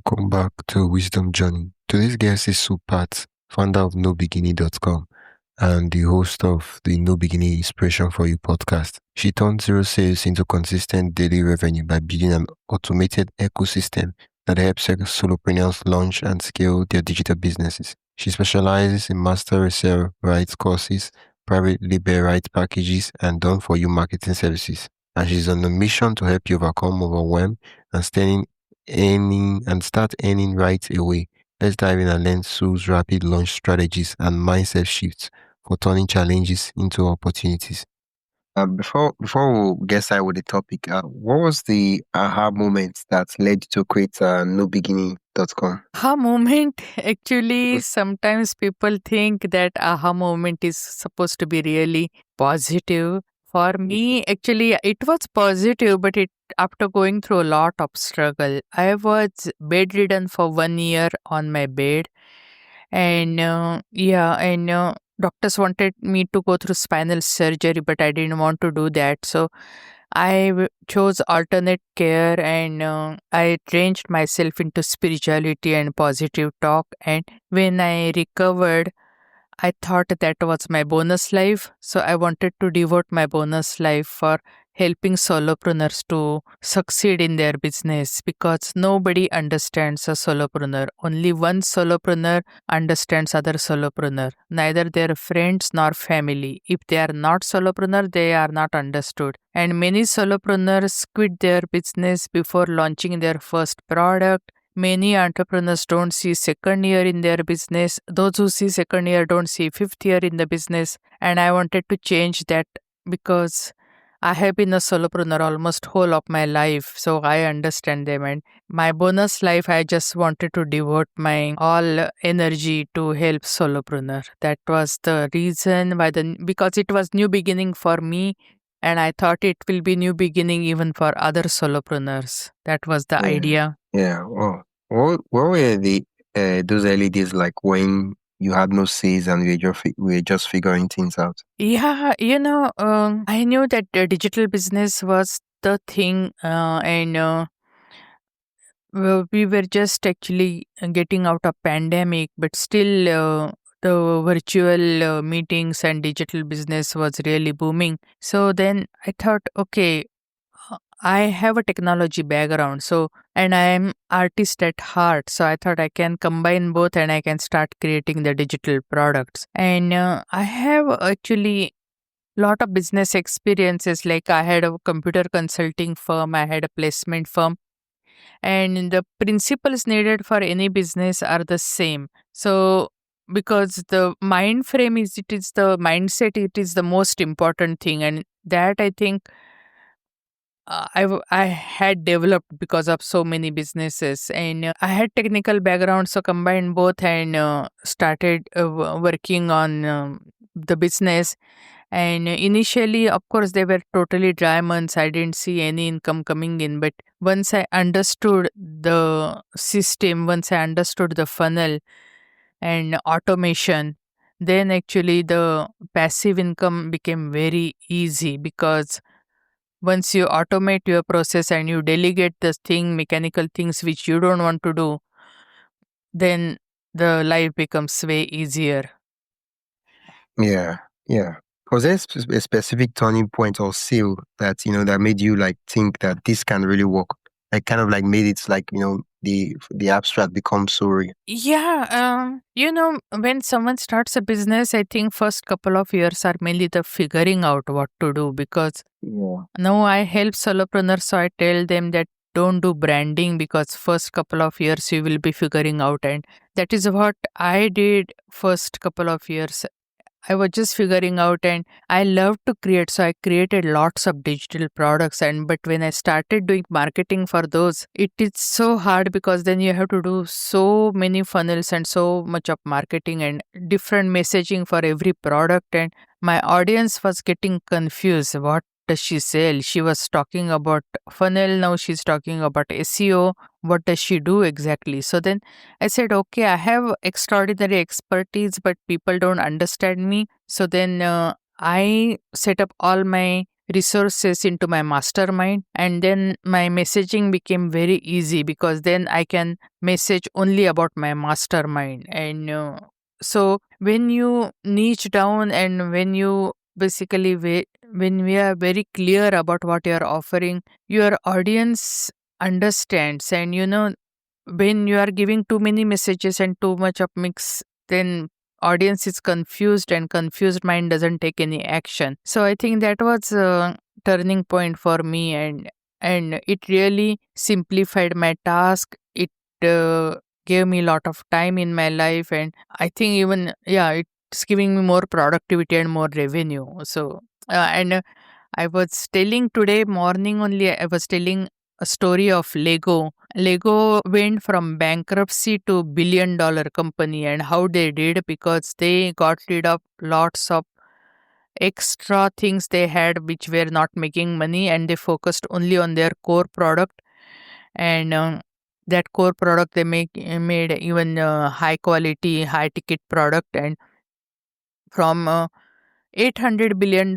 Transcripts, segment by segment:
welcome back to Wisdom Journey. Today's guest is Sue Pat, founder of NoBeginning.com and the host of the No Beginning Inspiration for You podcast. She turned zero sales into consistent daily revenue by building an automated ecosystem that helps solopreneurs launch and scale their digital businesses. She specializes in master resale rights courses, private label rights packages, and done-for-you marketing services. And she's on a mission to help you overcome overwhelm and start earning right away. Let's dive in and learn Sue's rapid launch strategies and mindset shifts for turning challenges into opportunities. Before we get started with the topic, what was the aha moment that led you to create NoBeginning.com? Aha moment, actually, sometimes people think that aha moment is supposed to be really positive. For me, actually, it was positive, but after going through a lot of struggle. I was bedridden for 1 year on my bed, and doctors wanted me to go through spinal surgery, but I didn't want to do that. So chose alternate care, and I changed myself into spirituality and positive talk. And when I recovered, I thought that was my bonus life. So I wanted to devote my bonus life for helping solopreneurs to succeed in their business, because nobody understands a solopreneur. Only one solopreneur understands other solopreneur, neither their friends nor family. If they are not solopreneur, they are not understood. And many solopreneurs quit their business before launching their first product. Many entrepreneurs don't see second year in their business. Those who see second year don't see fifth year in the business. And I wanted to change that, because I have been a solopreneur almost whole of my life, so I understand them. And my bonus life, I just wanted to devote my all energy to help solopreneur. That was the reason because it was new beginning for me, and I thought it will be new beginning even for other solopreneurs. That was the idea. Yeah. Well, what were those early days like when you had no sales and we were just figuring things out? Yeah, I knew that digital business was the thing, we were just actually getting out of pandemic, but still the virtual meetings and digital business was really booming. So then I thought, okay, I have a technology background, so and I am artist at heart, so I thought I can combine both and I can start creating the digital products. And I have actually lot of business experiences. Like I had a computer consulting firm, I had a placement firm, and the principles needed for any business are the same. So because the mind frame is the mindset, it is the most important thing, and that I think I had developed because of so many businesses, and I had technical background, so combined both and started working on the business. And initially, of course, they were totally dry months. I didn't see any income coming in. But once I understood the system, once I understood the funnel and automation, then actually the passive income became very easy, because once you automate your process and you delegate the mechanical things which you don't want to do, then the life becomes way easier. Yeah, yeah. Was there a specific turning point or sale that that made you like think that this can really work? Like kind of like made it like the abstract becomes so real. Yeah, when someone starts a business, I think first couple of years are mainly the figuring out what to do, because Yeah. now I help solopreneurs, so I tell them that don't do branding, because first couple of years you will be figuring out, and that is what I did first couple of years. I was just figuring out, and I love to create, so I created lots of digital products. But when I started doing marketing for those, it is so hard, because then you have to do so many funnels and so much of marketing and different messaging for every product. And my audience was getting confused. What does she sell? She was talking about funnel, now she's talking about SEO. What does she do exactly? So then I said, okay, I have extraordinary expertise, but people don't understand me. So then I set up all my resources into my mastermind, and then my messaging became very easy because then I can message only about my mastermind. And so when you niche down and when you basically when we are very clear about what you are offering, your audience understands. And when you are giving too many messages and too much of mix, then audience is confused, and confused mind doesn't take any action. So I think that was a turning point for me, and it really simplified my task. It uh, gave me a lot of time in my life, and I think even, yeah, it's giving me more productivity and more revenue. So and I was telling today morning only, I was telling a story of Lego. Lego went from bankruptcy to billion-dollar company, and how they did because they got rid of lots of extra things they had which were not making money, and they focused only on their core product. And that core product they made even high quality, high ticket product. And from $800 billion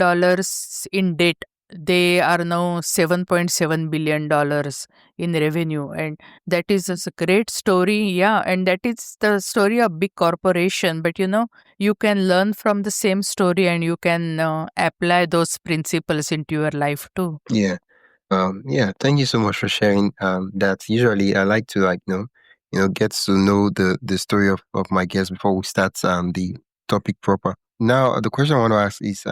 in debt, they are now $7.7 billion in revenue. And that is just a great story. Yeah. And that is the story of big corporation. But you can learn from the same story, and you can apply those principles into your life too. Yeah. Yeah, thank you so much for sharing that. Usually I like to get to know the story of my guests before we start the topic proper. Now, the question I want to ask is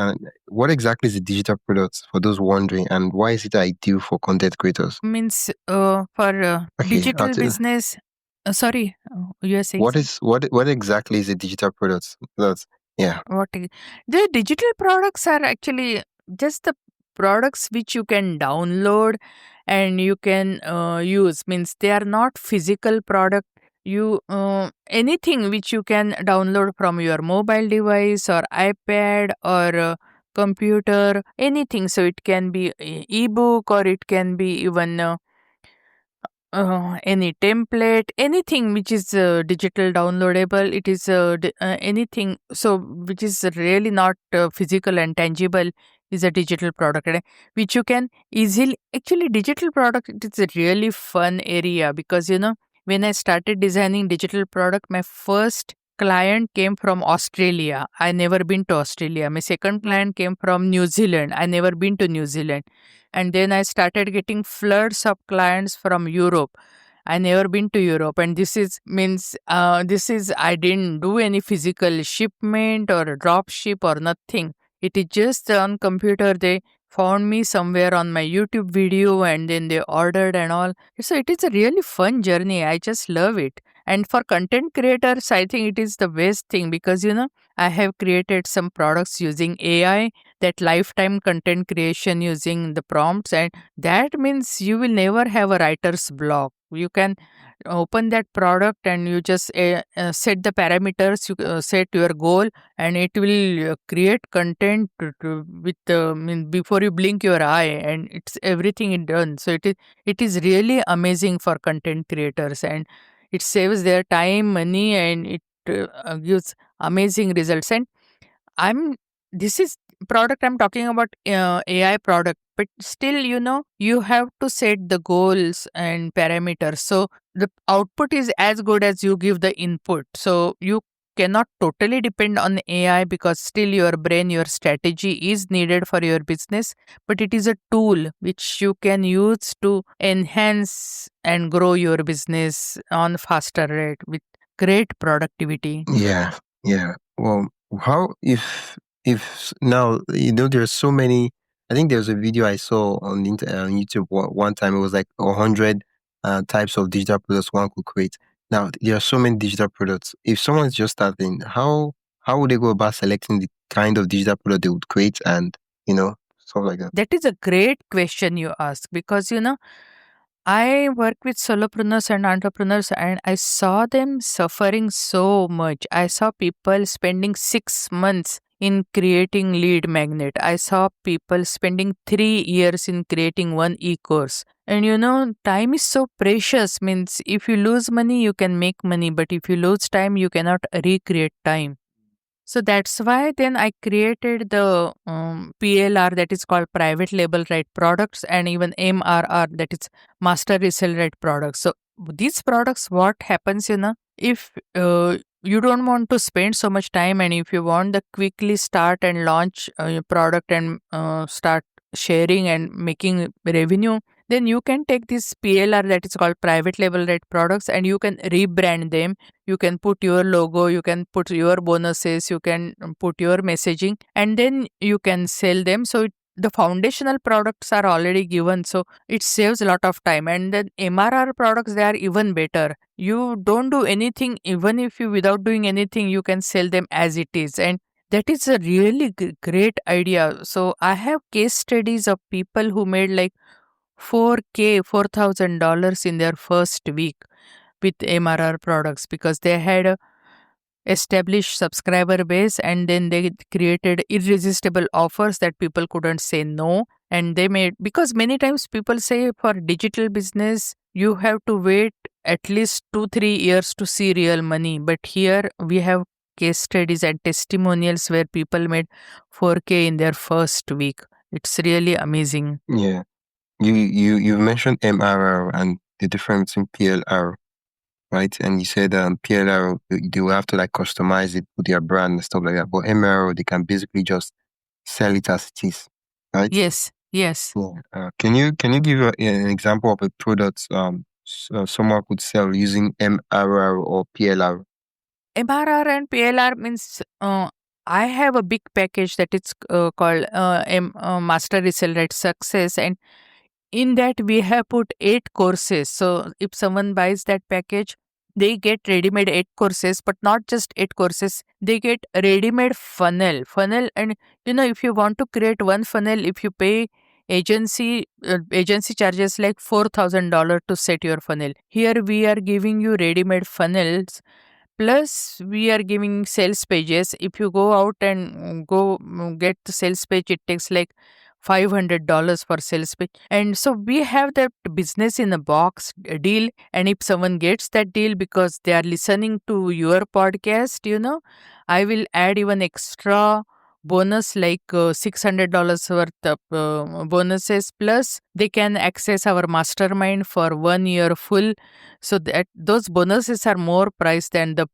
what exactly is a digital product for those wondering, and why is it ideal for content creators? Means for Okay, digital business. Sorry, you are saying something? what exactly is a digital product? Yeah. The digital products are actually just the products which you can download and you can use. Means they are not physical product. You anything which you can download from your mobile device or iPad or computer, anything. So it can be ebook, or it can be even any template, anything which is digital downloadable. It is anything so which is really not physical and tangible is a digital product, which you can easily. Actually, digital product, it is a really fun area because when I started designing digital product, my first client came from Australia. I never been to Australia. My second client came from New Zealand. I never been to New Zealand. And then I started getting floods of clients from Europe. I never been to Europe, and this is means this is I didn't do any physical shipment or drop ship or nothing. It is just on computer. They found me somewhere on my YouTube video, and then they ordered and all. So it is a really fun journey. I just love it. And for content creators, I think it is the best thing because I have created some products using AI, that lifetime content creation using the prompts, and that means you will never have a writer's block. You can open that product and you just set the parameters, you set your goal, and it will create content with before you blink your eye, and it's everything it done. So it is really amazing for content creators, and it saves their time, money, and it gives amazing results. And I'm this is product I'm talking about, AI product, but still, you have to set the goals and parameters. So the output is as good as you give the input. So you cannot totally depend on AI because still your brain, your strategy is needed for your business, but it is a tool which you can use to enhance and grow your business on faster rate with great productivity. Yeah, yeah. Well, how if now there's so many. I think there was a video I saw on YouTube one time. It was like 100 types of digital products one could create. Now there are so many digital products. If someone's just starting, how would they go about selecting the kind of digital product they would create, and stuff like that? That is a great question you ask because I work with solopreneurs and entrepreneurs, and I saw them suffering so much. I saw people spending 6 months in creating lead magnet. I saw people spending 3 years in creating one e-course. And time is so precious. Means if you lose money, you can make money, but if you lose time, you cannot recreate time. So that's why then I created the PLR, that is called private label right products, and even MRR, that is master resell right products. So these products, what happens, if you don't want to spend so much time, and if you want the quickly start and launch your product and start sharing and making revenue, then you can take this PLR, that is called private label right products, and you can rebrand them. You can put your logo, you can put your bonuses, you can put your messaging, and then you can sell them. So the foundational products are already given, so it saves a lot of time. And then MRR products, they are even better. You don't do anything, even if you without doing anything, you can sell them as it is. And that is a really great idea. So I have case studies of people who made like 4K, $4,000 in their first week with MRR products, because they had a established subscriber base, and then they created irresistible offers that people couldn't say no. And they made, because many times people say for digital business you have to wait at least 2-3 years to see real money, but here we have case studies and testimonials where people made 4K in their first week. It's really amazing. Yeah. You mentioned MRR and the difference in PLR, right? And you said PLR, they will have to like customize it with their brand and stuff like that. But MRR, they can basically just sell it as it is, right? Yes. Yeah. Can you give an example of a product someone could sell using MRR or PLR? MRR and PLR means I have a big package that is called Master Resell Right Success, and in that we have put 8 courses. So if someone buys that package, they get ready-made 8 courses, but not just 8 courses. They get ready-made funnel, and if you want to create one funnel, if you pay agency charges like $4,000 to set your funnel. Here we are giving you ready-made funnels. Plus, we are giving sales pages. If you go out and get the sales page, it takes like $500 for sales page. And so we have that business in a box deal. And if someone gets that deal because they are listening to your podcast, I will add even extra bonus like $600 worth of bonuses. Plus, they can access our mastermind for 1 year full, so that those bonuses are more priced than the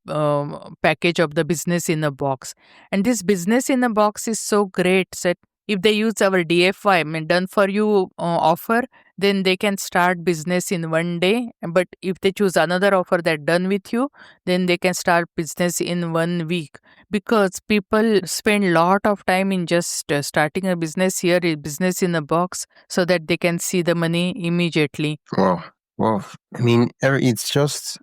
package of the business in a box. And this business in a box is so great that if they use our DFI, I mean done for you offer, then they can start business in 1 day. But if they choose another offer that done with you, then they can start business in 1 week. Because people spend lot of time in just starting a business. Here is business in a box, so that they can see the money immediately. Wow. I mean, it's just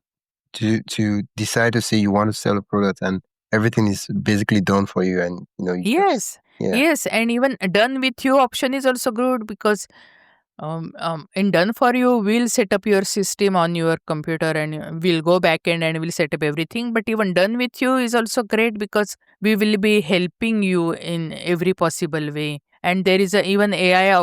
to decide to say you want to sell a product, and everything is basically done for you, and Yes. yeah. Yes, and even done with you option is also good, because in done for you, we'll set up your system on your computer, and we'll go back end and we'll set up everything. But even done with you is also great, because we will be helping you in every possible way. And there is even AI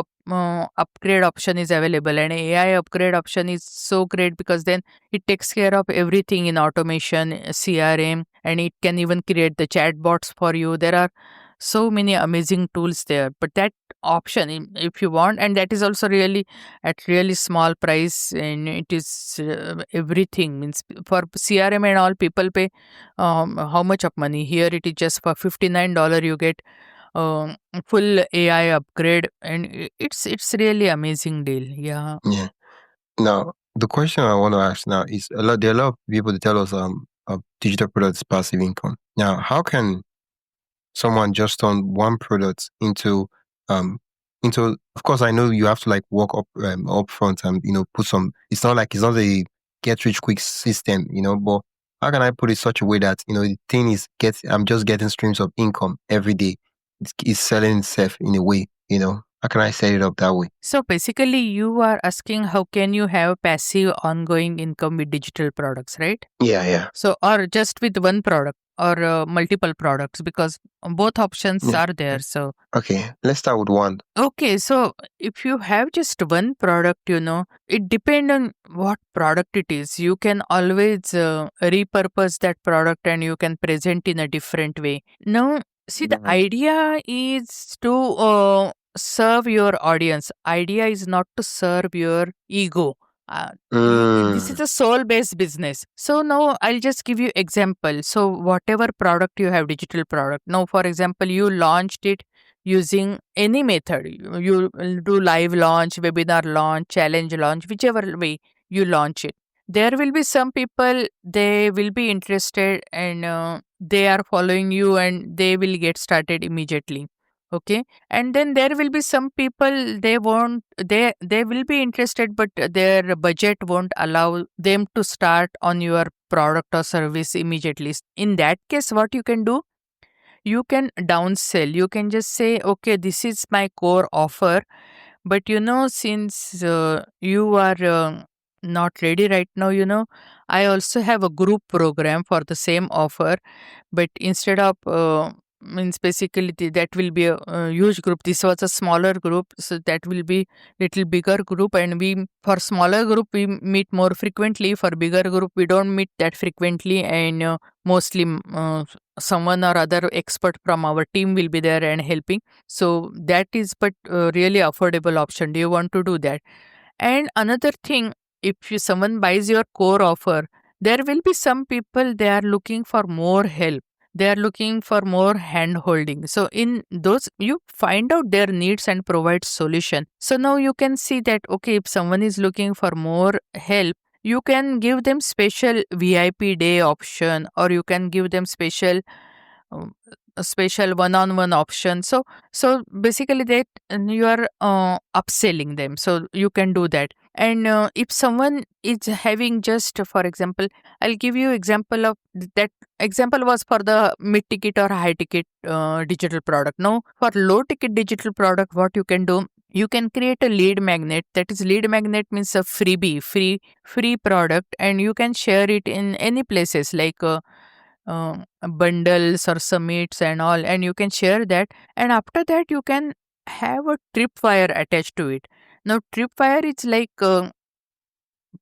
upgrade option is available, and AI upgrade option is so great, because then it takes care of everything in automation, CRM, and it can even create the chatbots for you. There are so many amazing tools there. But that option, if you want, and that is also really at really small price, and it is everything, means for CRM and all, people pay how much of money. Here it is just for $59 you get full AI upgrade, and it's really amazing deal. Yeah. Now the question I want to ask now is, there are a lot of people that tell us digital products passive income. Now, how can someone just turn one product into of course, I know you have to like work up front and put some, it's not a get rich quick system, but how can I put it such a way that the thing is I'm just getting streams of income every day. It's selling itself in a way, how can I set it up that way? So basically, you are asking how can you have passive ongoing income with digital products, right? Yeah. So, or just with one product, or multiple products, because both options Yeah. are there. So Okay, let's start with one. okay, so if you have just one product, it depends on what product it is. You can always repurpose that product and you can present in a different way. Now, see, the idea is to serve your audience. Idea is not to serve your ego. This is Mm. a soul based business. So now I'll just give you example. So whatever product you have, digital product. Now, for example, you launched it using any method. You will do live launch, webinar launch, challenge launch, whichever way you launch it. There will be some people, they will be interested, and they are following you and they will get started immediately. Okay. And then there will be some people, they won't, they will be interested, but their budget won't allow them to start on your product or service immediately. In that case, what you can do, you can downsell. You can just say, okay, this is my core offer, but since you are not ready right now, I also have a group program for the same offer, but instead of means basically that will be a huge group. This was a smaller group, so that will be little bigger group, and we, for smaller group, we meet more frequently. For bigger group, we don't meet that frequently, and mostly someone or other expert from our team will be there and helping. So that is but really affordable option. Do you want to do that? And another thing, if someone buys your core offer, there will be some people, they are looking for more help. They are looking for more hand holding. So in those, you find out their needs and provide solution. So now you can see that, okay, if someone is looking for more help, you can give them special VIP day option, or you can give them special um, a special one-on-one option. So basically that you are upselling them, so you can do that. And if someone is having, just for example, I'll give you example of that. Example was for the mid ticket or high ticket digital product. Now for low ticket digital product, what you can do, you can create a lead magnet. That is, lead magnet means a freebie, free product, and you can share it in any places like bundles or summits and all, and you can share that. And after that, you can have a tripwire attached to it. Now tripwire is like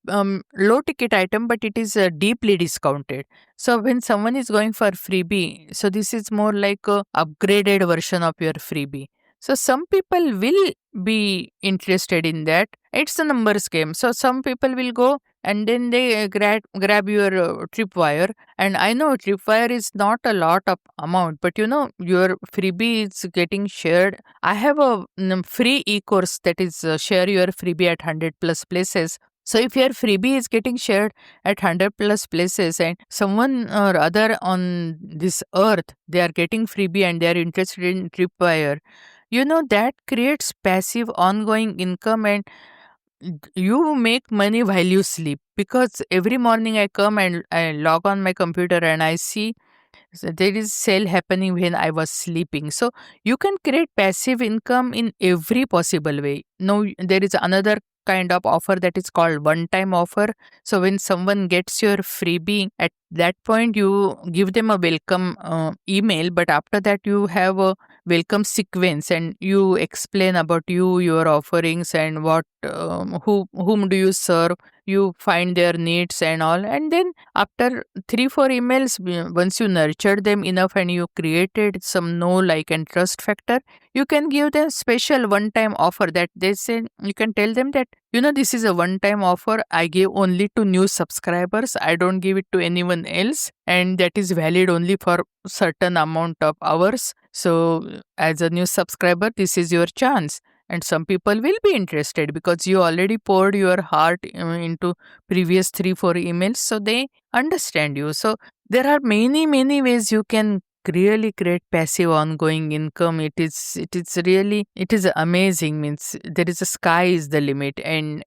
low ticket item, but it is deeply discounted. So when someone is going for freebie, so this is more like a upgraded version of your freebie. So some people will be interested in that. It's a numbers game. So some people will go and then they grab your tripwire. And I know tripwire is not a lot of amount, but your freebie is getting shared. I have a free e-course that is share your freebie at 100 plus places. So if your freebie is getting shared at 100 plus places, and someone or other on this earth, they are getting freebie and they are interested in tripwire, that creates passive ongoing income, and you make money while you sleep. Because every morning I come and I log on my computer and I see, so there is sale happening when I was sleeping. So you can create passive income in every possible way. Now there is another kind of offer that is called one time offer. So when someone gets your freebie, at that point you give them a welcome email, but after that you have a welcome sequence and you explain about you, your offerings, and what whom do you serve. You find their needs and all, and then after 3 4 emails, once you nurtured them enough and you created some know, like, and trust factor, you can give them special one time offer. That they say, you can tell them that, this is a one time offer I give only to new subscribers, I don't give it to anyone else, and that is valid only for certain amount of hours. So as a new subscriber, this is your chance. And some people will be interested because you already poured your heart into previous 3 4 emails, so they understand you. So there are many ways you can really create passive ongoing income. It is amazing. Means there is a sky is the limit, and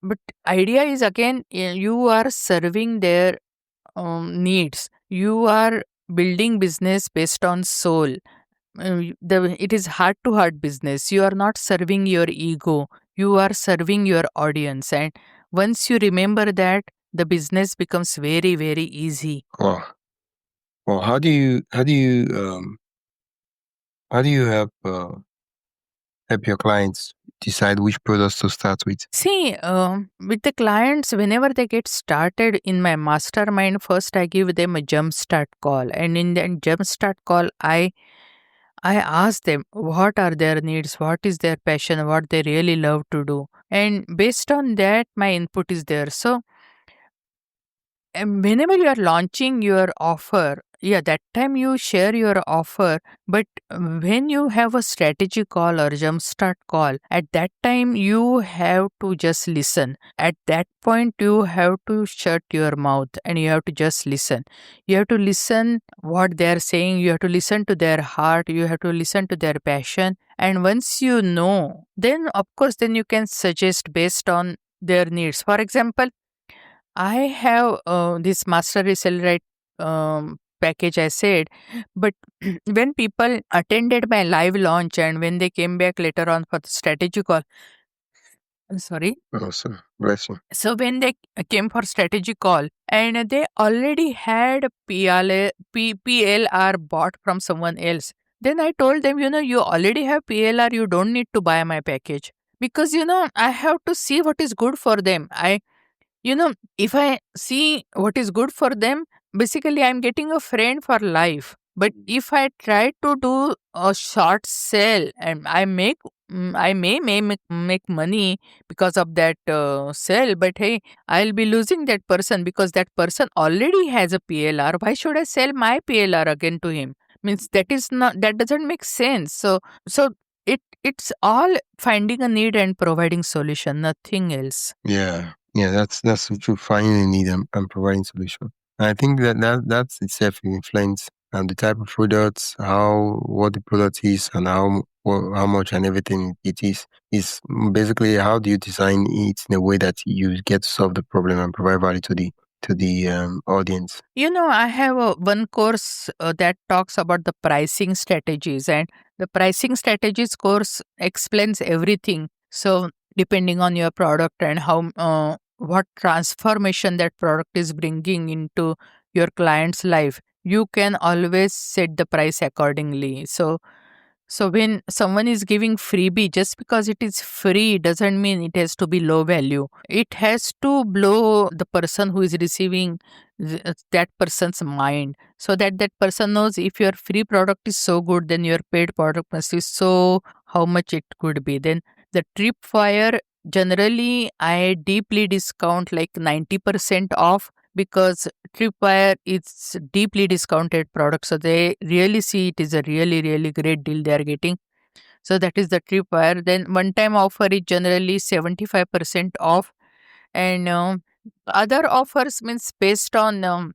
but idea is, again, you are serving their needs. You are building business based on soul. It is heart to heart business. You are not serving your ego, you are serving your audience. And once you remember that, the business becomes very easy. Wow. Well, how do you help your clients decide which products to start with? See, with the clients, whenever they get started in my mastermind, first I give them a jumpstart call, and in that jumpstart call, I ask them what are their needs, what is their passion, what they really love to do, and based on that, my input is there. So and whenever you are launching your offer, yeah, that time you share your offer. But when you have a strategy call or jumpstart call, at that time you have to just listen. At that point, you have to shut your mouth and you have to just listen. You have to listen what they are saying. You have to listen to their heart. You have to listen to their passion. And once you know, then of course, then you can suggest based on their needs. For example, I have this master resale right package, I said, but when people attended my live launch and when they came back later on for the strategy call, I'm sorry. Oh, sir, bless you. So when they came for strategy call and they already had PLR bought from someone else, then I told them, you already have PLR, you don't need to buy my package because I have to see what is good for them. If I see what is good for them, basically I'm getting a friend for life. But if I try to do a short sale and I may make money because of that sale, but hey, I'll be losing that person because that person already has a PLR. Why should I sell my PLR again to him? Means that doesn't make sense. So it's all finding a need and providing solution, nothing else. Yeah, that's the true. Finding a need and providing solution. And I think that's itself influence and the type of products, what the product is, and how much and everything it is basically how do you design it in a way that you get to solve the problem and provide value to the audience. I have one course that talks about the pricing strategies, and the pricing strategies course explains everything. So, depending on your product and what transformation that product is bringing into your client's life, you can always set the price accordingly. So when someone is giving freebie, just because it is free doesn't mean it has to be low value. It has to blow the person who is receiving that person's mind, so that that person knows if your free product is so good, then your paid product must be so how much it could be. Then the tripwire, generally I deeply discount like 90% off because Tripwire is deeply discounted product. So they really see it is a really, really great deal they are getting. So that is the Tripwire. Then one time offer is generally 75% off. And other offers means based on the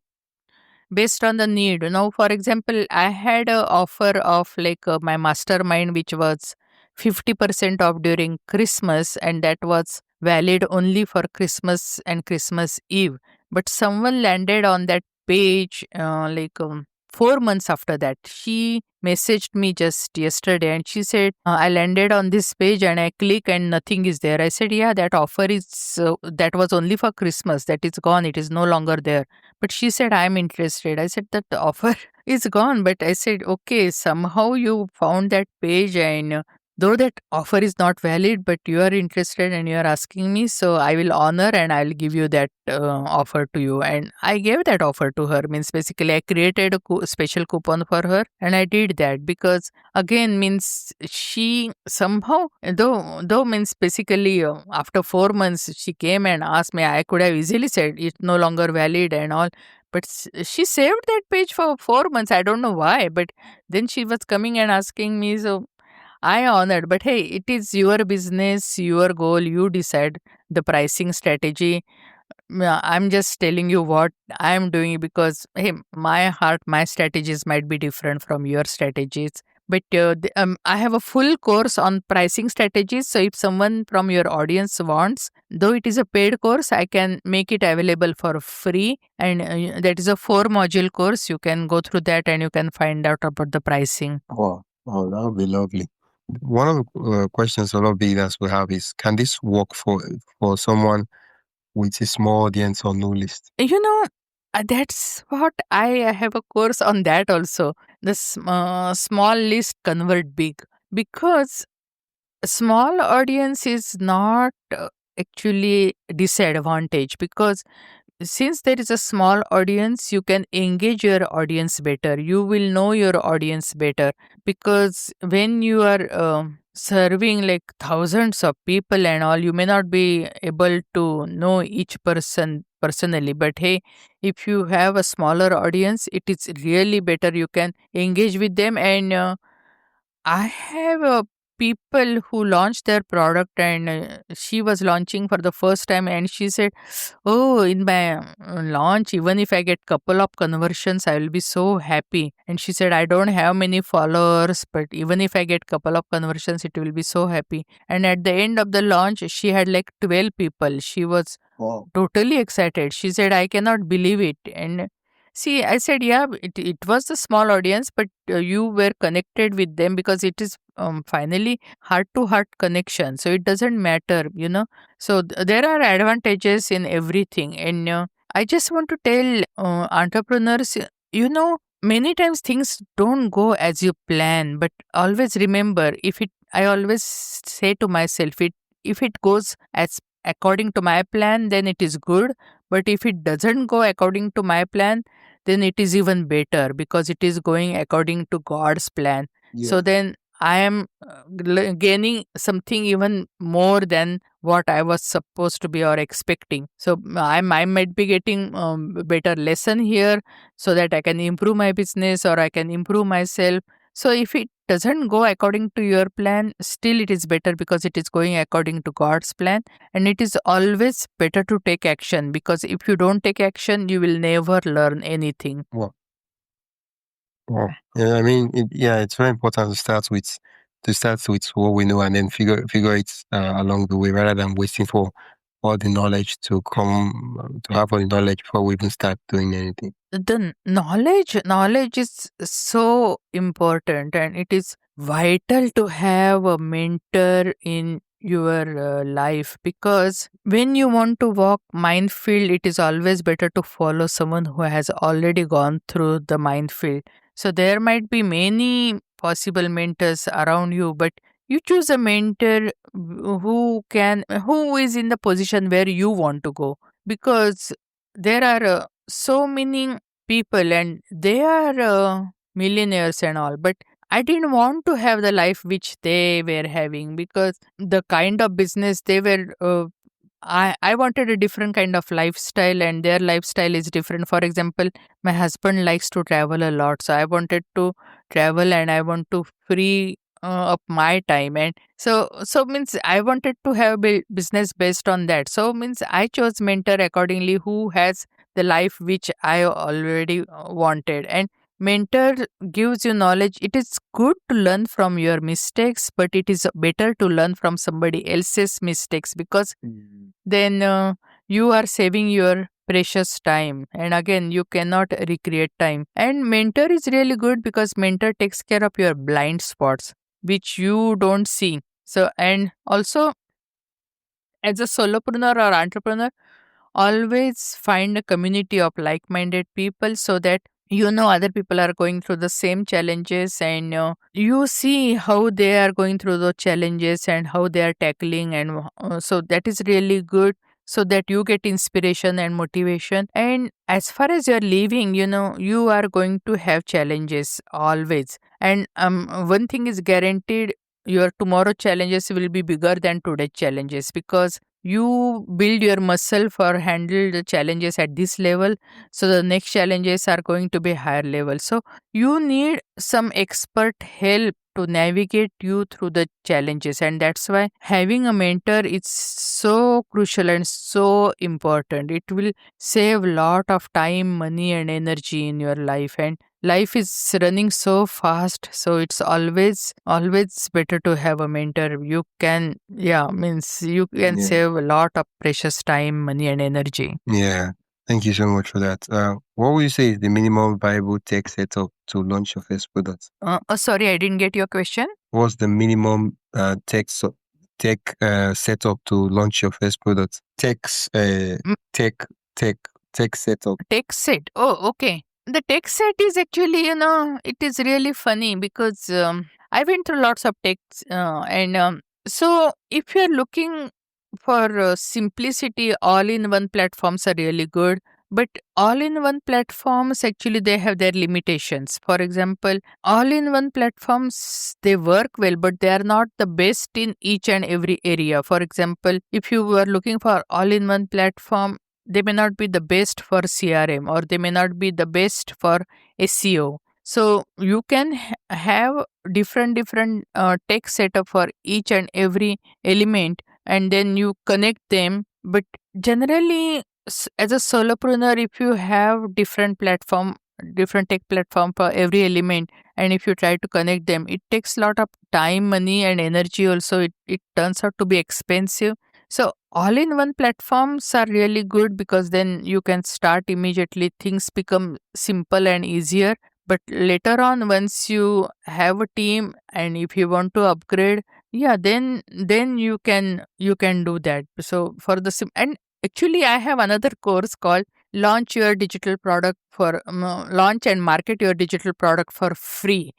need. For example, I had a offer of like my mastermind, which was 50% off during Christmas, and that was valid only for Christmas and Christmas Eve. But someone landed on that page 4 months after that. She messaged me just yesterday and she said, I landed on this page and I click and nothing is there. I said, yeah, that offer that was only for Christmas. That is gone. It is no longer there. But she said, I'm interested. I said, that the offer is gone. But I said, okay, somehow you found that page and though that offer is not valid, but you are interested and you are asking me, so I will honor and I will give you that offer to you. And I gave that offer to her. Means basically, I created a special coupon for her, and I did that because again means she somehow though means basically after 4 months she came and asked me. I could have easily said it's no longer valid and all. But she saved that page for 4 months. I don't know why, but then she was coming and asking me. So I honored, but hey, it is your business, your goal. You decide the pricing strategy. I'm just telling you what I'm doing because hey, my heart, my strategies might be different from your strategies. But I have a full course on pricing strategies. So if someone from your audience wants, though it is a paid course, I can make it available for free. And that is a 4 module course. You can go through that and you can find out about the pricing. Wow, that would be lovely. One of the questions a lot of beginners will have is, can this work for someone with a small audience or no list? That's what I have a course on that also. The small list convert big, because a small audience is not actually disadvantage, because since there is a small audience, you can engage your audience better, you will know your audience better, because when you are serving like thousands of people and all, you may not be able to know each person personally, but hey, if you have a smaller audience, it is really better, you can engage with them. And I have people who launched their product, and she was launching for the first time, and she said, "Oh, in my launch, even if I get couple of conversions, I will be so happy." And she said, "I don't have many followers, but even if I get couple of conversions, it will be so happy." And at the end of the launch, she had like 12 people. She was totally excited. She said, "I cannot believe it." And see, I said, yeah, it was a small audience, but you were connected with them, because it is finally heart to heart connection. So it doesn't matter. So there are advantages in everything. And I just want to tell entrepreneurs, many times things don't go as you plan, but always remember, I always say to myself, if it goes as according to my plan, then it is good. But if it doesn't go according to my plan, then it is even better, because it is going according to God's plan. So Yeah. then I am gaining something even more than what I was supposed to be or expecting. So I might be getting better lesson here, so that I can improve my business or I can improve myself. So if it doesn't go according to your plan, still it is better, because it is going according to God's plan. And it is always better to take action, because if you don't take action, you will never learn anything. Wow. Wow. Yeah, I mean, it's very important to start with what we know and then figure it along the way, rather than waiting for all the knowledge to come to have all the knowledge before we even start doing anything. The knowledge is so important, and it is vital to have a mentor in your life, because when you want to walk minefield, it is always better to follow someone who has already gone through the minefield. So there might be many possible mentors around you, but you choose a mentor who is in the position where you want to go, because there are so many people, and they are millionaires and all, but I didn't want to have the life which they were having, because the kind of business they were I wanted a different kind of lifestyle, and their lifestyle is different. For example, my husband likes to travel a lot, so I wanted to travel, and I want to free up my time. And so means I wanted to have business based on that. So means I chose mentor accordingly, who has the life which I already wanted. And mentor gives you knowledge. It is good to learn from your mistakes, but it is better to learn from somebody else's mistakes, because then you are saving your precious time, and again you cannot recreate time. And mentor is really good, because mentor takes care of your blind spots which you don't see. So, and also, as a solopreneur or entrepreneur, always find a community of like-minded people, so that other people are going through the same challenges, and you see how they are going through those challenges and how they are tackling. And so that is really good, so that you get inspiration and motivation. And as far as you're living, you are going to have challenges always. And one thing is guaranteed: your tomorrow challenges will be bigger than today's challenges, because you build your muscle for handle the challenges at this level, so the next challenges are going to be higher level. So you need some expert help to navigate you through the challenges, and that's why having a mentor is so crucial and so important. It will save lot of time, money, and energy in your life. And life is running so fast, so it's always better to have a mentor. You can, means you can Yeah. save a lot of precious time, money, and energy. Yeah. Thank you so much for that. What would you say is the minimum viable tech setup to launch your first product? Sorry, I didn't get your question. What's the minimum tech setup to launch your first product? Mm, Tech tech setup. Tech set. Oh, okay. The tech set is actually, it is really funny because I went through lots of techs, and so if you're looking for simplicity, all-in-one platforms are really good. But all-in-one platforms actually they have their limitations. For example, all-in-one platforms they work well, but they are not the best in each and every area. For example, if you were looking for all-in-one platform, they may not be the best for CRM or they may not be the best for SEO. So you can have different tech setup for each and every element, and then you connect them. But generally, as a solopreneur, if you have different tech platform for every element, and if you try to connect them, it takes a lot of time, money, and energy. Also, it turns out to be expensive. So all-in-one platforms are really good because then you can start immediately. Things become simple and easier. But later on, once you have a team and if you want to upgrade, yeah, then you can do that. So for the and actually, I have another course called Launch and Market Your Digital Product for Free.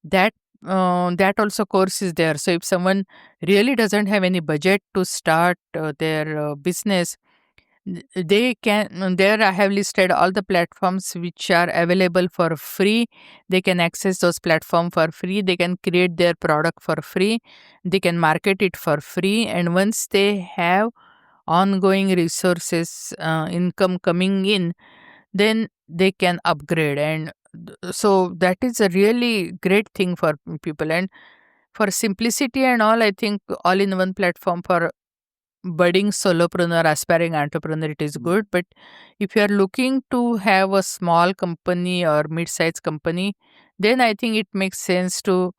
That that also course is there. So if someone really doesn't have any budget to start their business, they can there I have listed all the platforms which are available for free. They can access those platforms for free. They can create their product for free. They can market it for free, and once they have ongoing resources, income coming in, then they can upgrade. And so that is a really great thing for people. And for simplicity and all, I think all in one platform for budding solopreneur, aspiring entrepreneur, it is good. But if you are looking to have a small company or mid-sized company, then I think it makes sense to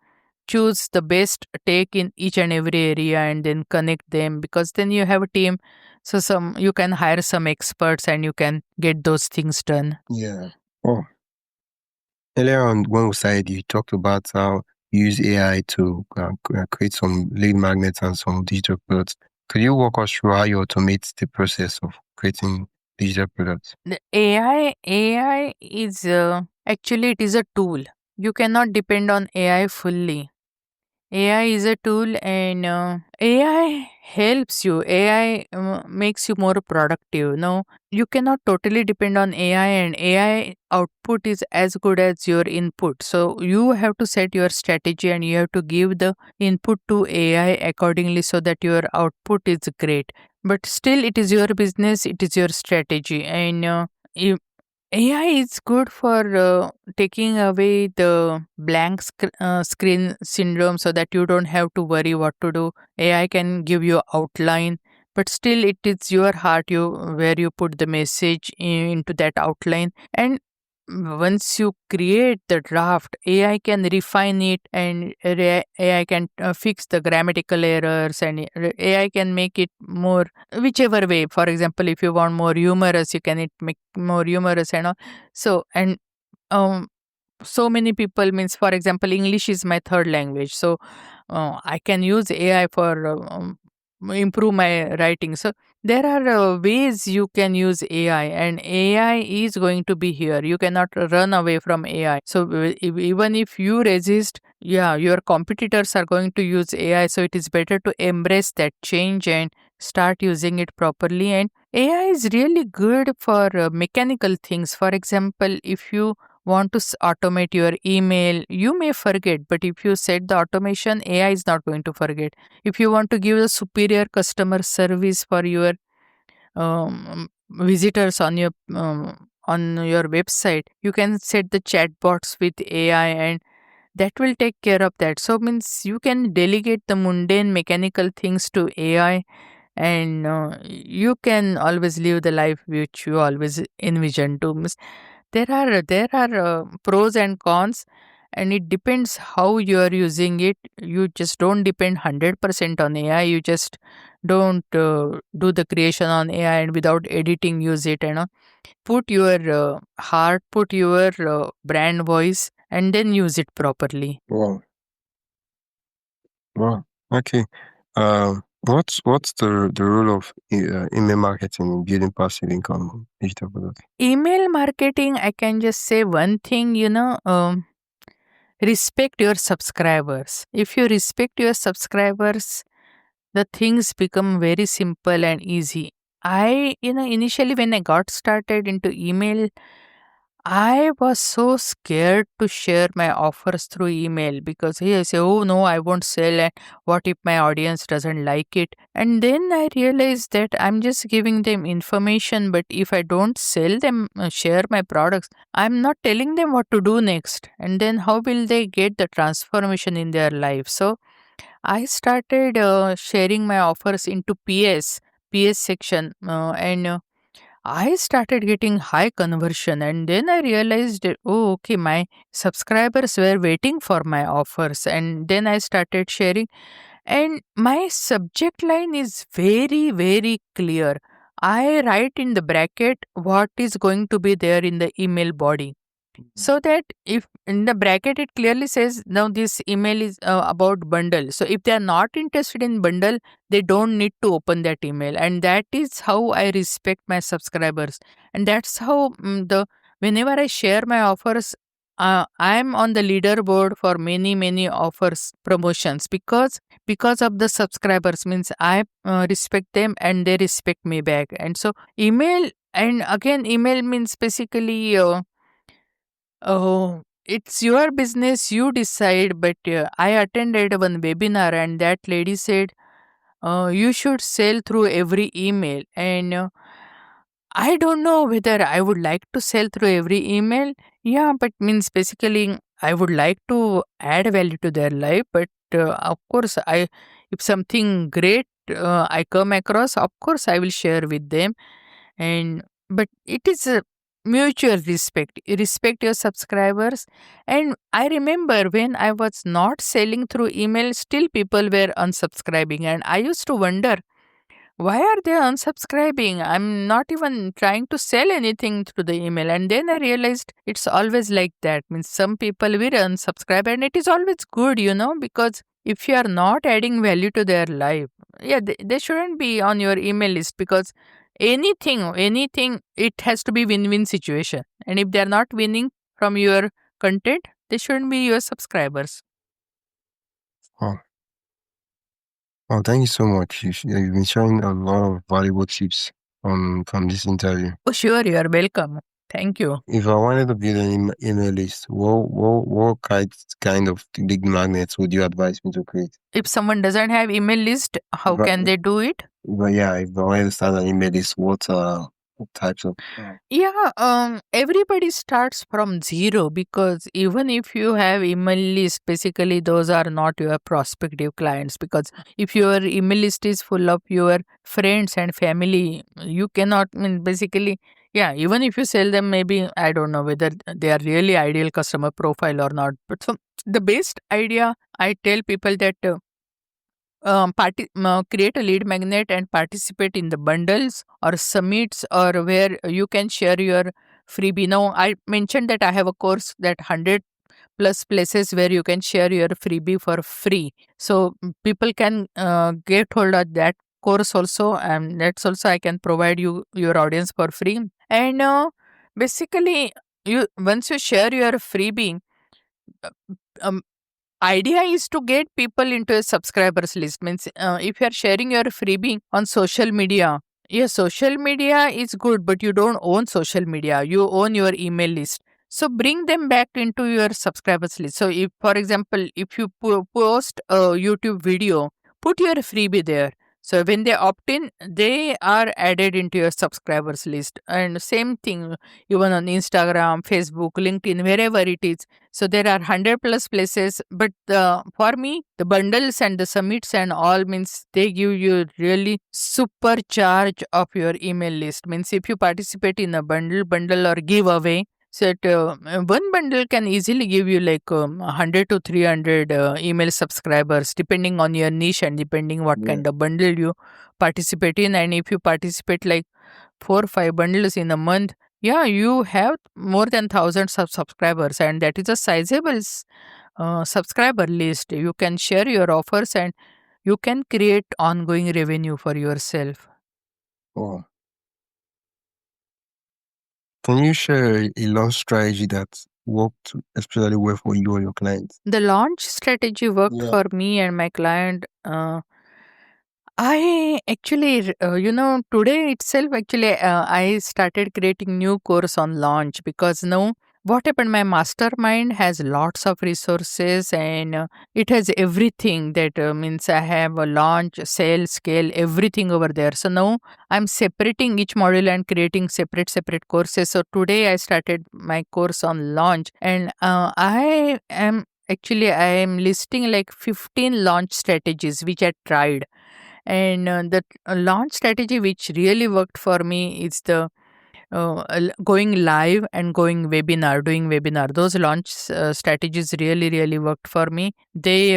choose the best take in each and every area and then connect them, because then you have a team. So some you can hire some experts and you can get those things done. Yeah. Oh, earlier on when we started, you talked about how you use AI to create some lead magnets and some digital products. Could you walk us through how you automate the process of creating digital products? The AI is actually it is a tool. You cannot depend on AI fully. AI is a tool, and AI helps you. AI makes you more productive. No, you cannot totally depend on AI, and AI output is as good as your input. So you have to set your strategy and you have to give the input to AI accordingly so that your output is great. But still, it is your business, it is your strategy, and AI is good for taking away the screen syndrome so that you don't have to worry what to do. AI can give you outline, but still it is your heart where you put the message into that outline. And once you create the draft, AI can refine it, and AI can fix the grammatical errors, and AI can make it more whichever way. For example, if you want more humorous, you can it make more humorous and all. So and um so many people means, for example, English is my third language, so I can use AI for improve my writing. So there are ways you can use AI, and AI is going to be here. You cannot run away from AI. So even if you resist, yeah, your competitors are going to use AI. So it is better to embrace that change and start using it properly. And AI is really good for mechanical things. For example, if you want to automate your email, you may forget, but if you set the automation, AI is not going to forget. If you want to give a superior customer service for your visitors on your website, you can set the chatbots with AI, and that will take care of that. So means you can delegate the mundane mechanical things to AI, and you can always live the life which you always envisioned to. Means there are pros and cons, and it depends how you are using it. You just don't depend 100% on AI. You just don't do the creation on AI and without editing use it, put your heart, put your brand voice, and then use it properly. Wow. Wow. Okay. Um, What's the role of email marketing in building passive income on digital products? Email marketing, I can just say one thing, respect your subscribers. If you respect your subscribers, the things become very simple and easy. Initially when I got started into email, I was so scared to share my offers through email because hey, I say, oh no, I won't sell. And what if my audience doesn't like it? And then I realized that I'm just giving them information, but if I don't sell them, share my products, I'm not telling them what to do next. And then how will they get the transformation in their life? So I started sharing my offers into PS section, and I started getting high conversion, and then I realized that, oh, okay, my subscribers were waiting for my offers, and then I started sharing. And my subject line is very, very clear. I write in the bracket what is going to be there in the email body, so that if in the bracket it clearly says now this email is about bundle, so if they are not interested in bundle, they don't need to open that email. And that is how I respect my subscribers, and that's how the whenever I share my offers, I'm on the leaderboard for many offers promotions, because of the subscribers, means I respect them and they respect me back. And so email, and again email means basically oh, it's your business, you decide. But I attended one webinar, and that lady said, you should sell through every email. And I don't know whether I would like to sell through every email. Yeah, but means basically, I would like to add value to their life. But of course, if something great I come across, of course, I will share with them. And but it is a mutual respect. You respect your subscribers. And I remember when I was not selling through email, still people were unsubscribing, and I used to wonder, why are they unsubscribing? I'm not even trying to sell anything through the email. And then I realized it's always like that. Means some people will unsubscribe, and it is always good, because if you are not adding value to their life, yeah, they shouldn't be on your email list, because anything, it has to be win-win situation. And if they're not winning from your content, they shouldn't be your subscribers. Wow. Well, thank you so much. You've been sharing a lot of valuable tips from this interview. Oh, sure, you are welcome. Thank you. If I wanted to build an email list, what kind of lead magnets would you advise me to create? If someone doesn't have email list, how But, can they do it? but yeah, if I wanted to start an email list, what types of? Yeah, everybody starts from zero, because even if you have email list, basically those are not your prospective clients. Because if your email list is full of your friends and family, you cannot, mean basically, yeah, even if you sell them, maybe I don't know whether they are really ideal customer profile or not. But so the best idea, I tell people that create a lead magnet and participate in the bundles or summits, or where you can share your freebie. Now I mentioned that I have a course that 100 plus places where you can share your freebie for free, so people can get hold of that course also, and that's also I can provide you your audience for free. And basically, you once you share your freebie, uh, um, idea is to get people into a subscribers list. Means if you are sharing your freebie on social media, yes, social media is good, but you don't own social media, you own your email list. So bring them back into your subscribers list. So if, for example, if you post a YouTube video, put your freebie there, so when they opt in, they are added into your subscribers list. And same thing, even on Instagram, Facebook, LinkedIn, wherever it is. So there are 100 plus places, but for me, the bundles and the summits and all, means they give you really supercharge of your email list. Means if you participate in a bundle or giveaway, so that, one bundle can easily give you like 100 to 300 email subscribers, depending on your niche and depending what kind of bundle you participate in. And if you participate like 4 or 5 bundles in a month, yeah, you have more than thousands of subscribers, and that is a sizable subscriber list. You can share your offers, and you can create ongoing revenue for yourself. Wow. Can you share a launch strategy that worked especially well for you or your clients? The launch strategy worked Yeah. for me and my client. I actually, today itself, actually, I started creating new course on launch because now what happened, my mastermind has lots of resources and it has everything that means I have a launch, sales, scale, everything over there. So now I'm separating each module and creating separate courses. So today I started my course on launch and I am listing like 15 launch strategies which I tried, and the launch strategy which really worked for me is the going live and doing webinar. Those launch strategies really worked for me. They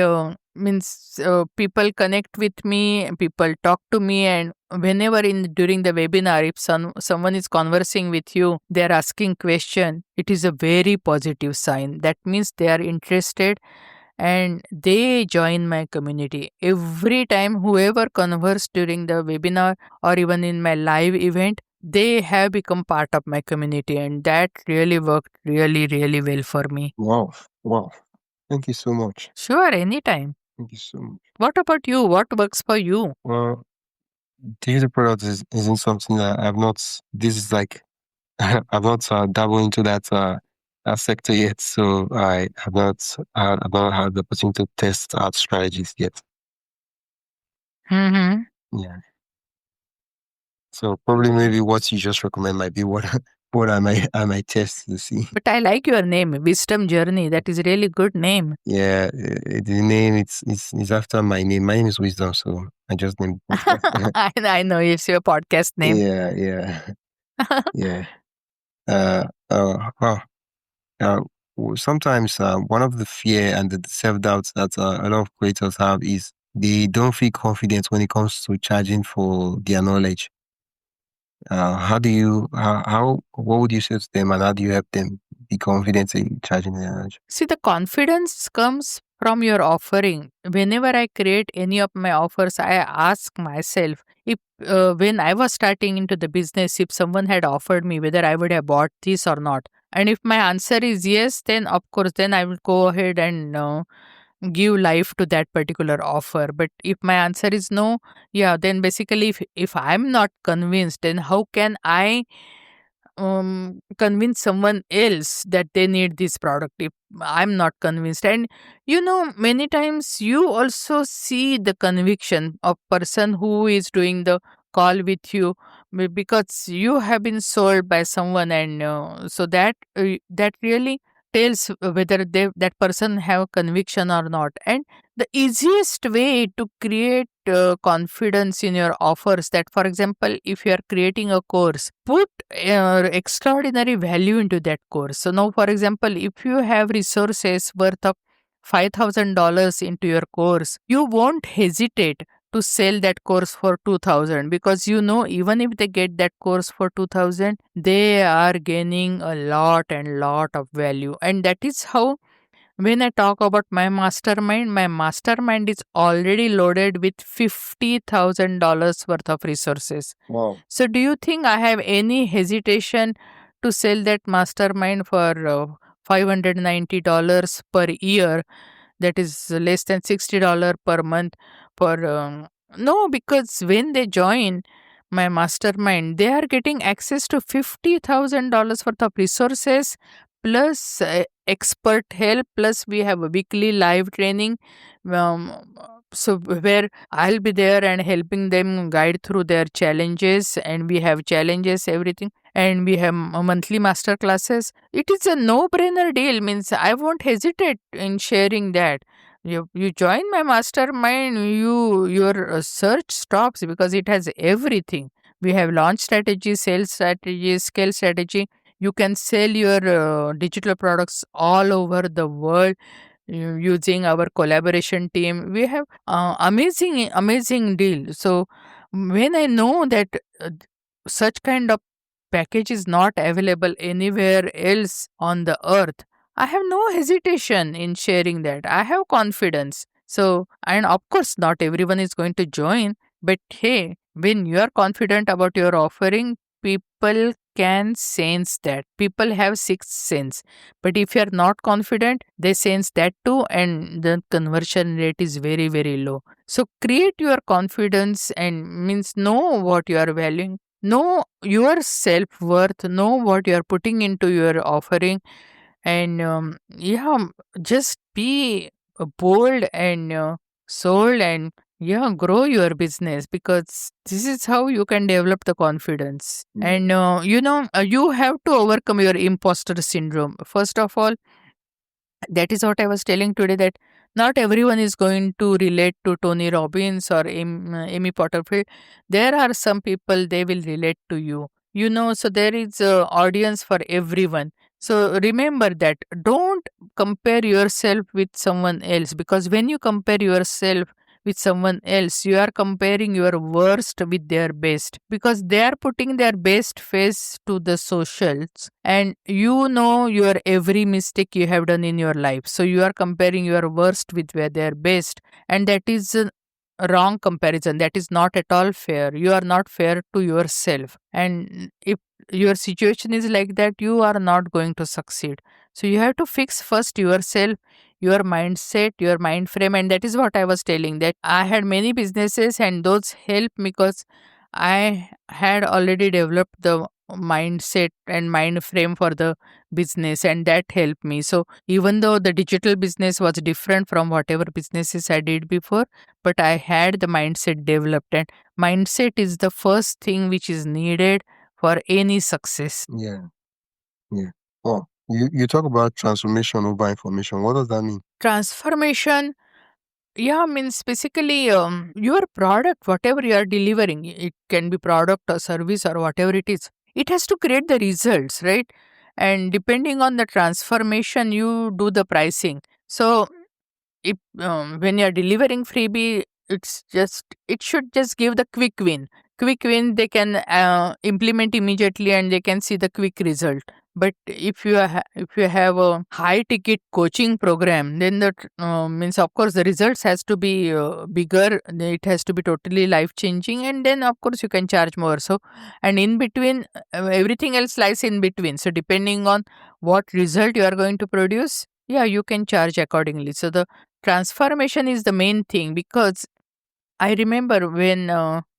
means people connect with me, people talk to me, and whenever in during the webinar, if someone is conversing with you, they are asking question, it is a very positive sign. That means they are interested and they join my community. Every time whoever conversed during the webinar or even in my live event, they have become part of my community, and that really worked really well for me. Wow. Wow. Thank you so much. Sure, anytime. Thank you so much. What about you? What works for you? Well, digital products isn't something that I've not. This is like I've not dabbled into that sector yet, so I've not had the opportunity to test out strategies yet. Mm-hmm. Yeah. So probably maybe what you just recommend might be what what I might test to see. But I like your name, Wisdom Journey. That is really good name. Yeah, the name it's after my name. My name is Wisdom, so I just named the podcast. I know it's your podcast name. Yeah. Yeah. Wow. Sometimes one of the fear and the self-doubts that a lot of creators have is they don't feel confident when it comes to charging for their knowledge. What would you say to them, and how do you help them be confident in charging their knowledge? See, the confidence comes from your offering. Whenever I create any of my offers, I ask myself if when I was starting into the business, if someone had offered me whether I would have bought this or not. And if my answer is yes, then of course, then I will go ahead and give life to that particular offer. But if my answer is no, yeah, then basically, if I'm not convinced, then how can I convince someone else that they need this product if I'm not convinced? And many times you also see the conviction of person who is doing the call with you, because you have been sold by someone, and so that really tells whether that person have conviction or not. And the easiest way to create confidence in your offers, that for example, if you are creating a course, put extraordinary value into that course. So now, for example, if you have resources worth of $5,000 into your course, you won't hesitate to sell that course for 2,000, because even if they get that course for 2,000, they are gaining a lot and lot of value. And that is how, when I talk about my mastermind is already loaded with $50,000 worth of resources. Wow. So, do you think I have any hesitation to sell that mastermind for $590 per year? That is less than $60 per month. For No, because when they join my mastermind, they are getting access to $50,000 worth of resources, plus expert help, plus we have a weekly live training, so where I'll be there and helping them guide through their challenges, and we have challenges, everything, and we have monthly master classes. It is a no brainer deal, means I won't hesitate in sharing that. You join my mastermind, your search stops, because it has everything. We have launch strategy, sales strategy, scale strategy. You can sell your digital products all over the world using our collaboration team. We have amazing deal. So when I know that such kind of package is not available anywhere else on the earth, I have no hesitation in sharing that. I have confidence. So, and of course, not everyone is going to join, but hey, when you are confident about your offering, people can sense that. People have sixth sense. But if you are not confident, they sense that too, and the conversion rate is very, very low. So create your confidence and means know what you are valuing, know your self worth, know what you are putting into your offering, and yeah, just be bold and sold, and yeah, grow your business, because this is how you can develop the confidence. And you have to overcome your imposter syndrome. First of all, that is what I was telling today, that not everyone is going to relate to Tony Robbins or Amy Potterfield. There are some people, they will relate to you. So there is a audience for everyone. So remember that. Don't compare yourself with someone else, because when you compare yourself with someone else, you are comparing your worst with their best, because they are putting their best face to the socials, and your every mistake you have done in your life. So you are comparing your worst with their best, and that is a wrong comparison. That is not at all fair. You are not fair to yourself, and if your situation is like that, you are not going to succeed. So you have to fix first yourself, your mindset, your mind frame. And that is what I was telling, that I had many businesses and those helped because I had already developed the mindset and mind frame for the business, and that helped me. So even though the digital business was different from whatever businesses I did before, but I had the mindset developed, and mindset is the first thing which is needed for any success. Yeah, yeah. Oh, you talk about transformation over information. What does that mean? Transformation, yeah, means basically your product, whatever you are delivering, it can be product or service or whatever it is, it has to create the results, right? And depending on the transformation, you do the pricing. So if when you're delivering freebie, it should just give the quick win they can implement immediately, and they can see the quick result. But if you have a high ticket coaching program, then that means, of course, the results has to be bigger. It has to be totally life changing, and then of course you can charge more. So, and in between, everything else lies in between. So depending on what result you are going to produce, yeah, you can charge accordingly. So the transformation is the main thing, because I remember when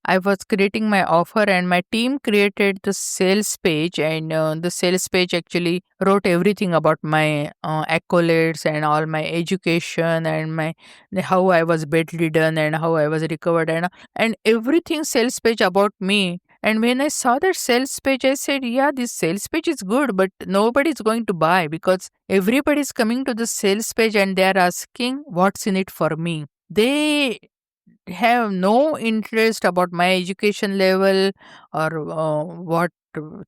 I was creating my offer, and my team created the sales page, and the sales page actually wrote everything about my accolades and all my education and my how I was bedridden and how I was recovered, and everything sales page about me. And when I saw that sales page, I said, yeah, this sales page is good, but nobody's going to buy, because everybody's coming to the sales page and they're asking what's in it for me. They have no interest about my education level, or what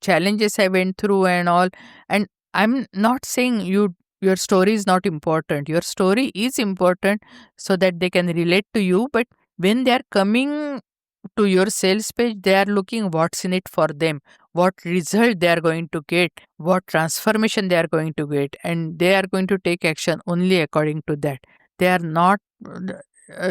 challenges I went through and all. And I'm not saying your story is not important. Your story is important, so that they can relate to you. But when they are coming to your sales page, they are looking what's in it for them, what result they are going to get, what transformation they are going to get, and they are going to take action only according to that. They are not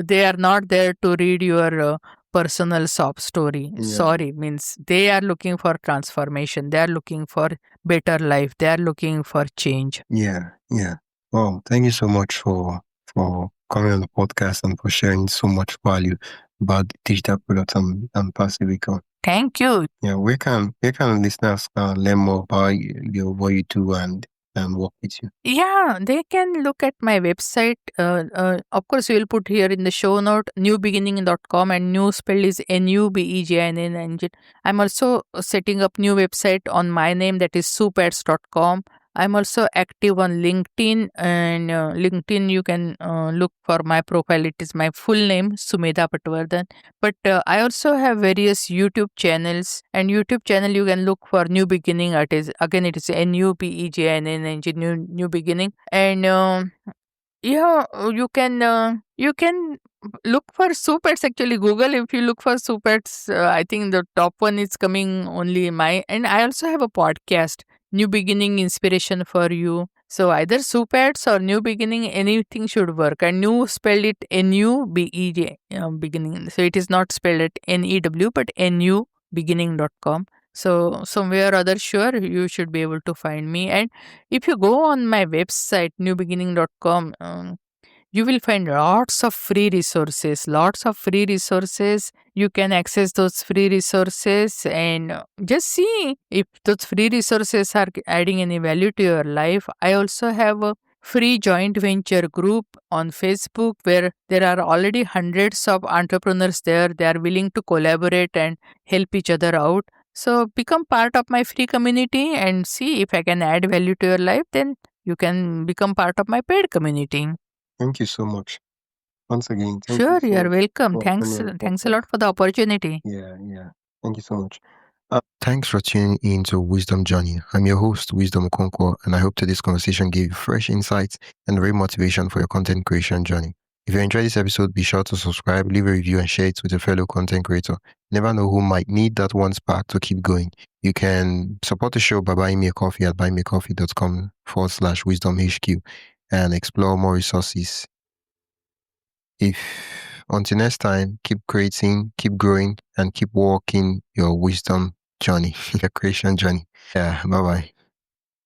they are not there to read your personal sob story. Yeah. Sorry, means they are looking for transformation. They are looking for better life. They are looking for change. Yeah, yeah. Well, thank you so much for coming on the podcast and for sharing so much value about digital products and passive income. Thank you. Yeah, where can listeners learn more about what you do and work with you? Yeah, they can look at my website. Of course, we will put here in the show note newbeginning.com, and new spell is NUBEGINN. I'm also setting up new website on my name, that is soupads.com. I'm also active on LinkedIn, and LinkedIn you can look for my profile. It is my full name, Sumedha Patwardhan. But I also have various YouTube channels, and YouTube channel you can look for New Beginning. It is NUBEGINN, new beginning. And yeah, you can look for Soupets. Actually, Google, if you look for Soupets, I think the top one is coming only my. And I also have a podcast, New Beginning Inspiration for You. So either soup ads or new beginning, anything should work. And new spelled it NUBED beginning. So it is not spelled it NEW but NUbeginning.com. So somewhere or other, sure, you should be able to find me. And if you go on my website, newbeginning.com, you will find lots of free resources. You can access those free resources and just see if those free resources are adding any value to your life. I also have a free joint venture group on Facebook where there are already hundreds of entrepreneurs there. They are willing to collaborate and help each other out. So become part of my free community and see if I can add value to your life. Then you can become part of my paid community. Thank you so much. Once again, thank Sure, you you are for welcome. for Thanks, coming on the thanks a podcast. lot for the opportunity. Yeah. Thank you so much. Thanks for tuning in to Wisdom Journey. I'm your host, Wisdom Okonkwo, and I hope today's conversation gave you fresh insights and real motivation for your content creation journey. If you enjoyed this episode, be sure to subscribe, leave a review, and share it with a fellow content creator. You never know who might need that one spark to keep going. You can support the show by buying me a coffee at buymeacoffee.com/wisdomhq and explore more resources. Until next time, keep creating, keep growing, and keep walking your wisdom journey, your creation journey. Yeah, bye-bye.